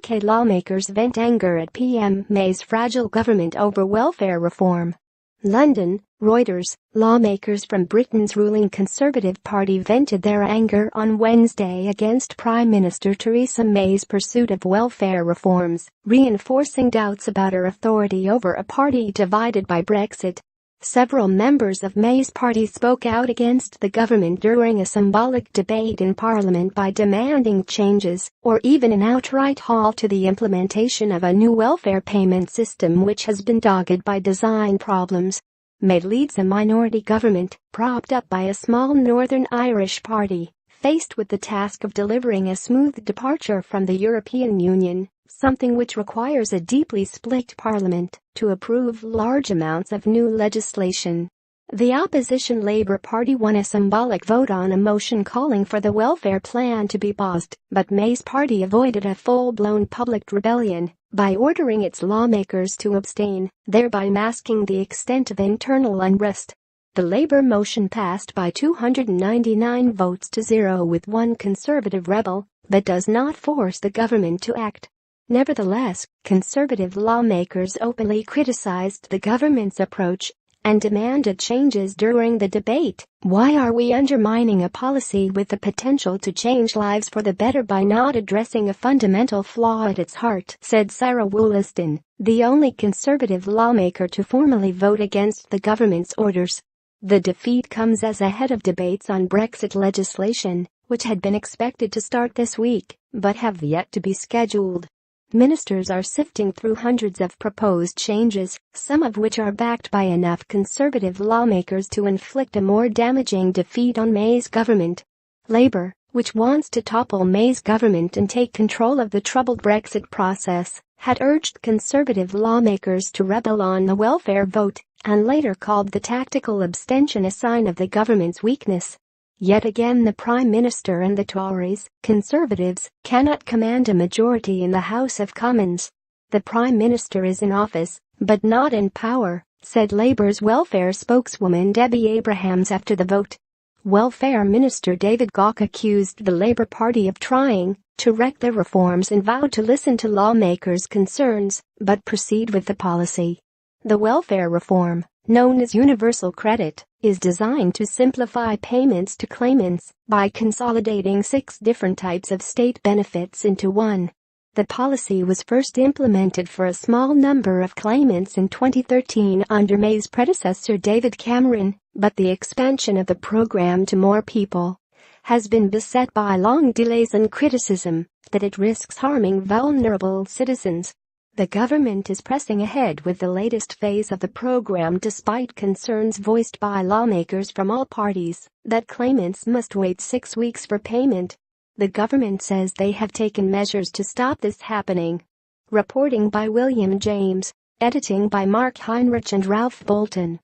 UK lawmakers vent anger at PM May's fragile government over welfare reform. London, Reuters. Lawmakers from Britain's ruling Conservative Party vented their anger on Wednesday against Prime Minister Theresa May's pursuit of welfare reforms, reinforcing doubts about her authority over a party divided by Brexit. Several members of May's party spoke out against the government during a symbolic debate in Parliament by demanding changes or even an outright halt to the implementation of a new welfare payment system which has been dogged by design problems. May leads a minority government, propped up by a small Northern Irish party, faced with the task of delivering a smooth departure from the European Union, something which requires a deeply split parliament to approve large amounts of new legislation. The opposition Labour Party won a symbolic vote on a motion calling for the welfare plan to be paused, but May's party avoided a full-blown public rebellion by ordering its lawmakers to abstain, thereby masking the extent of internal unrest. The Labour motion passed by 299 votes to 0 with one Conservative rebel, but does not force the government to act. Nevertheless, Conservative lawmakers openly criticized the government's approach and demanded changes during the debate. "Why are we undermining a policy with the potential to change lives for the better by not addressing a fundamental flaw at its heart?" said Sarah Wollaston, the only Conservative lawmaker to formally vote against the government's orders. The defeat comes as ahead of debates on Brexit legislation, which had been expected to start this week, but have yet to be scheduled. Ministers are sifting through hundreds of proposed changes, some of which are backed by enough Conservative lawmakers to inflict a more damaging defeat on May's government. Labour, which wants to topple May's government and take control of the troubled Brexit process, had urged Conservative lawmakers to rebel on the welfare vote and later called the tactical abstention a sign of the government's weakness. Yet again the Prime Minister and the Tories, Conservatives, cannot command a majority in the House of Commons. "The Prime Minister is in office, but not in power," said Labour's welfare spokeswoman Debbie Abrahams after the vote. Welfare Minister David Gauke accused the Labour Party of trying to wreck the reforms and vowed to listen to lawmakers' concerns but proceed with the policy. The welfare reform, known as universal credit, is designed to simplify payments to claimants by consolidating 6 different types of state benefits into one. The policy was first implemented for a small number of claimants in 2013 under May's predecessor David Cameron, but the expansion of the program to more people has been beset by long delays and criticism that it risks harming vulnerable citizens. The government is pressing ahead with the latest phase of the program despite concerns voiced by lawmakers from all parties that claimants must wait 6 weeks for payment. The government says they have taken measures to stop this happening. Reporting by William James. Editing by Mark Heinrich and Ralph Bolton.